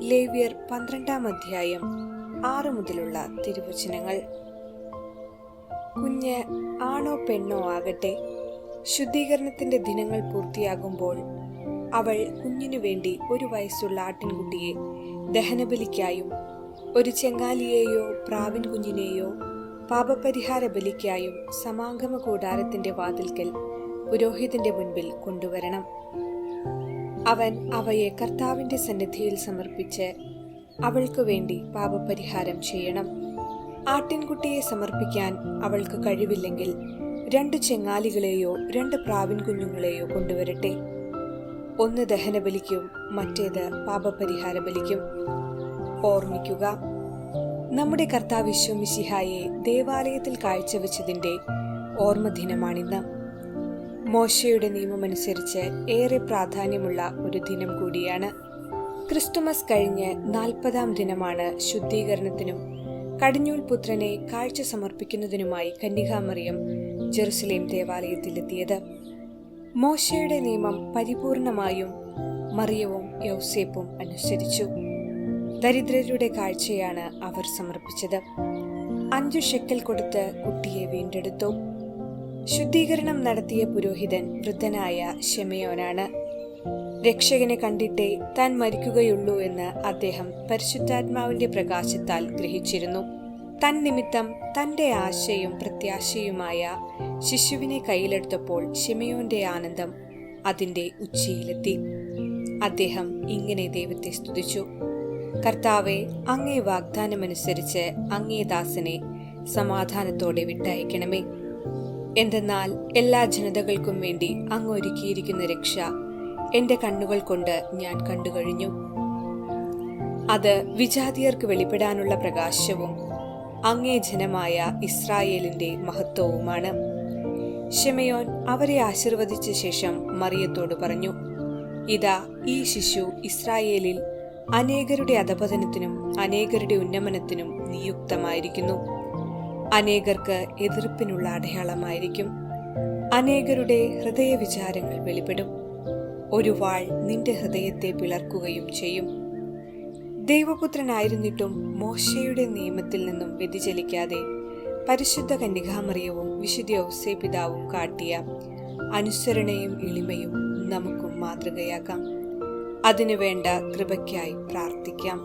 ലേവ്യർ 12-ാം അധ്യായം 6 മുതലുള്ള തിരുവചനങ്ങൾ. കുഞ്ഞ് ആണോ പെണ്ണോ ആകട്ടെ, ശുദ്ധീകരണത്തിന്റെ ദിനങ്ങൾ പൂർത്തിയാകുമ്പോൾ അവൾ കുഞ്ഞിനു വേണ്ടി 1 വയസ്സുള്ള ആട്ടിൻകുട്ടിയെ ദഹനബലിക്കായും 1 ചെങ്ങാലിയെയോ പ്രാവിൻ കുഞ്ഞിനെയോ പാപപരിഹാര ബലിക്കായും സമാഗമ കൂടാരത്തിന്റെ വാതിൽക്കൽ പുരോഹിതന്റെ മുൻപിൽ കൊണ്ടുവരണം. അവൻ അവയെ കർത്താവിന്റെ സന്നിധിയിൽ സമർപ്പിച്ച് അവൾക്കു വേണ്ടി പാപപരിഹാരം ചെയ്യണം. ആട്ടിൻകുട്ടിയെ സമർപ്പിക്കാൻ അവൾക്ക് കഴിവില്ലെങ്കിൽ 2 ചെങ്ങാലികളെയോ 2 പ്രാവിൻ കുഞ്ഞുങ്ങളെയോ കൊണ്ടുവരട്ടെ. ഒന്ന് ദഹനബലിക്കും മറ്റേത് പാപപരിഹാര ബലിക്കും. ഓർമ്മിക്കുക, നമ്മുടെ കർത്താവ് ഈശോ മിശിഹായെ ദേവാലയത്തിൽ കാഴ്ചവെച്ചതിന്റെ ഓർമ്മദിനമാണിന്ന്. മോശയുടെ നിയമമനുസരിച്ച് ഏറെ പ്രാധാന്യമുള്ള ഒരു ദിനം കൂടിയാണ്. ക്രിസ്തുമസ് കഴിഞ്ഞ് 40-ാം ദിനമാണ് ശുദ്ധീകരണത്തിനും കടിഞ്ഞൂൽ പുത്രനെ കാഴ്ച സമർപ്പിക്കുന്നതിനുമായി കന്യകാമറിയം ജെറുസലേം ദേവാലയത്തിലെത്തിയത്. മോശയുടെ നിയമം പരിപൂർണമായും മറിയവും യൗസേപ്പും അനുസരിച്ചു. ദരിദ്രരുടെ കാഴ്ചയാണ് അവർ സമർപ്പിച്ചത്. 5 ഷെക്കൽ കൊടുത്ത് കുട്ടിയെ വീണ്ടെടുത്തു. ശുദ്ധീകരണം നടത്തിയ പുരോഹിതൻ വൃദ്ധനായ ശിമെയോനാണ്. രക്ഷകനെ കണ്ടിട്ടേ താൻ മരിക്കുകയുള്ളൂ എന്ന് അദ്ദേഹം പരിശുദ്ധാത്മാവിന്റെ പ്രകാശത്താൽ ഗ്രഹിച്ചിരുന്നു. തന്നിമിത്തം തന്റെ ആശയും പ്രത്യാശയുമായ ശിശുവിനെ കയ്യിലെടുത്തപ്പോൾ ശിമെയോന്റെ ആനന്ദം അതിന്റെ ഉച്ചിയിലെത്തി. അദ്ദേഹം ഇങ്ങനെ ദൈവത്തെ സ്തുതിച്ചു: കർത്താവെ, അങ്ങേ വാഗ്ദാനമനുസരിച്ച് അങ്ങേ ദാസനെ സമാധാനത്തോടെ വിട്ടയക്കണമേ. എന്തെന്നാൽ എല്ലാ ജനതകൾക്കും വേണ്ടി അങ്ങ് ഒരുക്കിയിരിക്കുന്ന രക്ഷ എന്റെ കണ്ണുകൾ കൊണ്ട് ഞാൻ കണ്ടുകഴിഞ്ഞു. അത് വിജാതിയർക്ക് വെളിപ്പെടാനുള്ള പ്രകാശവും അങ്ങേ ജനമായ ഇസ്രായേലിന്റെ മഹത്വവുമാണ്. ശിമെയോൻ അവരെ ആശീർവദിച്ച ശേഷം മറിയത്തോട് പറഞ്ഞു: ഇതാ, ഈ ശിശു ഇസ്രായേലിൽ അനേകരുടെ അധപതനത്തിനും അനേകരുടെ ഉന്നമനത്തിനും നിയുക്തമായിരിക്കുന്നു. അനേകർക്ക് എതിർപ്പിനുള്ള അടയാളമായിരിക്കും. അനേകരുടെ ഹൃദയവിചാരങ്ങൾ വെളിപ്പെടും. ഒരു വാൾ നിന്റെ ഹൃദയത്തെ പിളർക്കുകയും ചെയ്യും. ദൈവപുത്രനായിരുന്നിട്ടും മോശയുടെ നിയമത്തിൽ നിന്നും വ്യതിചലിക്കാതെ പരിശുദ്ധ കന്യകാമറിയവും വിശുദ്ധ യൗസേപ്പിതാവും കാട്ടിയ അനുസരണയും എളിമയും നമുക്കും മാതൃകയാക്കാം. അതിനുവേണ്ട കൃപയ്ക്കായി പ്രാർത്ഥിക്കാം.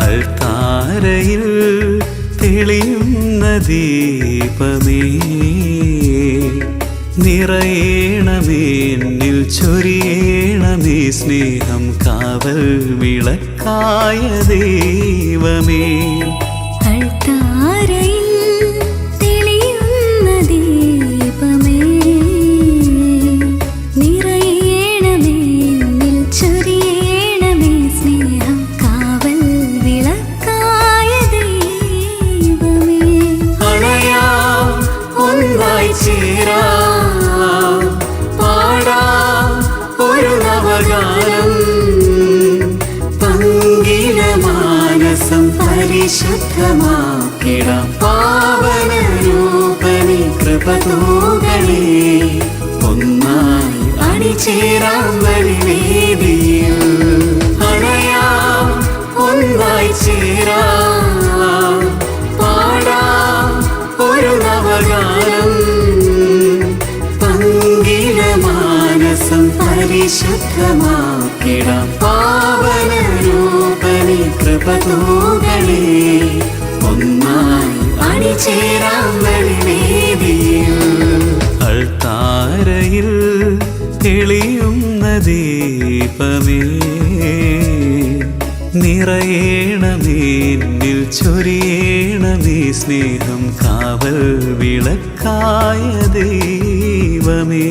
അൾത്താരയിൽ തെളിയുന്ന ദീപമേ, നിറയേണമേ എന്നിൽ, ചൊരിയേണമേ സ്നേഹം, കാവൽ വിളക്കായ ദൈവമേ. അൾത്താരയിൽ തെളിയുന്ന ദീപമേ, നിറയേണമേ എന്നിൽ, ചൊരിയേണമേ സ്നേഹം, കാവൽ വിളക്കായ ദൈവമേ. അണയാം, ഒന്നായി ചേരാം, പാടാം ഒരു നവഗാനം, പങ്കിന മാനസം പരിശുദ്ധമാക്കിടാം. പാവന രൂപനെ കൃപ തൂകണേ, ഒന്നായി അണിചേരാം വഴിവേദിയിൽ. അണയാം, ഒന്നായി ചേരാം, പാടാം ഒരു നവഗാനം, പങ്കിന മാനസം പരിശുദ്ധമാക്കിടാം. പാവന രൂപനെ കൃപ തൂകണേ, ഒന്നായി അണിചേരാം വഴിവേദിയിൽ. അൾത്താരയിൽ തെളിയുന്ന ദീപമേ, നിറയേണമേ എന്നിൽ, ചൊരിയേണമേ സ്നേഹം, കാവൽ വിളക്കായ ദൈവമേ.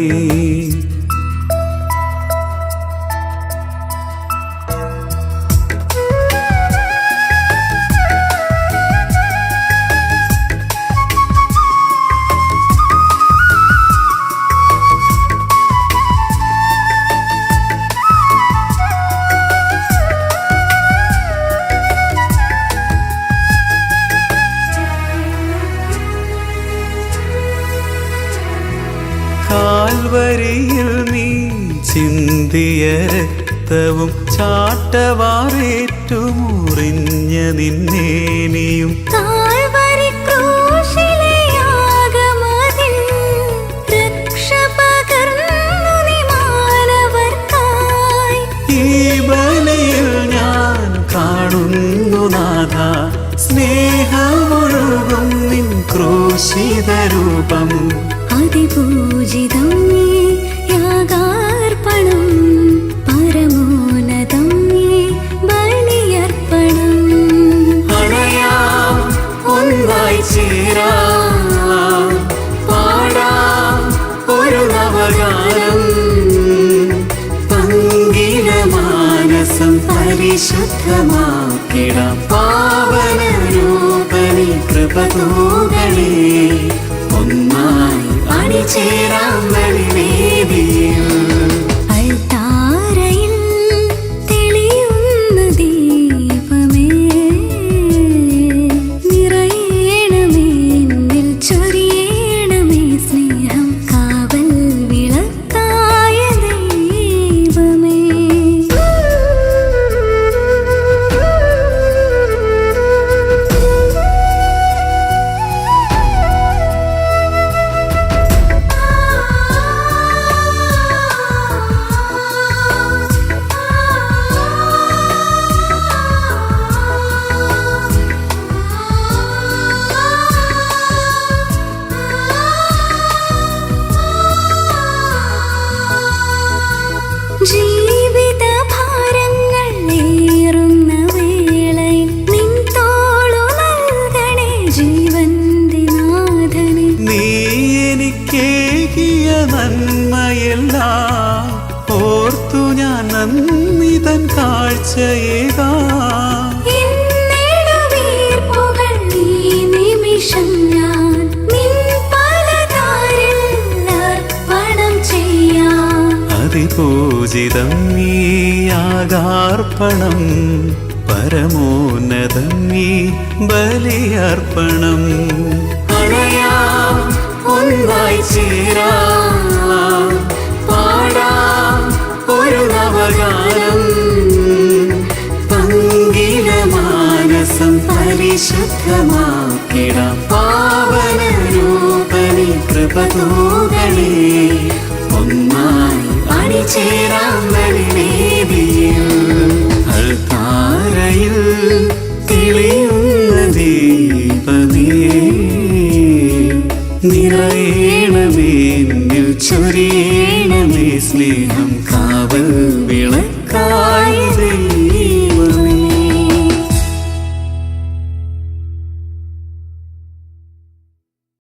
ബലിയിൽ നീ ചിന്തിയ രക്തവും ചാട്ടവാറേറ്റു മുറിഞ്ഞ നിന്നേനിയും കാൽവരി ക്രൂശിലെ യാഗമതിൽ രക്ഷ പകർന്നു നീ മാനവർക്കായി. ഈ ബലിയിൽ ഞാൻ കാണുന്നു നാഥ സ്നേഹമൊഴുകും നിൻ ക്രൂശിത രൂപം. അതിപൂജിതം നീ യാഗാർപ്പണം പരമോന്നതം നീ ബലിയർപ്പണം. അണയാം ഒന്നായി ചേരാം പാടാം ഒരു നവഗാനം. പങ്കില മാനസം പരിശുദ്ധമാക്കിടാം പാവന രൂപനി കൃപ തൂകണേ. ഒന്നായി അണിചേരാം ബലിവേദിയിൽ. അൾത്താരയിൽ തെളിയുന്ന ദീപമേ നിറയണമേ എന്നിൽ ചൊരിയണമേ സ്നേഹം കാവൽ വിളക്കായ ദൈവമേ. ജീവിത ഭാരങ്ങൾ ഏറുന്ന വേളയിൽ നിൻ തോളു നൽകണേ ജീവന്റെ നാഥനെ. നീ എനിക്കേകിയ നന്മയെല്ലാം ഓർത്തു ഞാൻ നന്ദി തൻ കാഴ്ചയേകാം. എന്നെടുവീർപ്പുകൾ ഈ നിമിഷം ഞാൻ നിൻ പാദതാരിൽ അർപ്പണം ചെയ്യാം. അതിപൂജിതം നീ യാഗാർപ്പണം പരമോന്നതം നീ ബലിയർപ്പണം. അണയാം ഒന്നായി ചേരാം പാടാം ഒരു നവഗാനം. പങ്കില മാനസം പരിശുദ്ധമാക്കിടാം പാവന രൂപനി കൃപ തൂകണേ. ഒന്നായി അണിചേരാം ബലിവേദിയിൽ. അൾത്താരയിൽ തെളിയുന്ന ദീപമേ നിറയണമേ എന്നിൽ ചൊരിയണമേ സ്നേഹം കാവൽ വിളക്കായ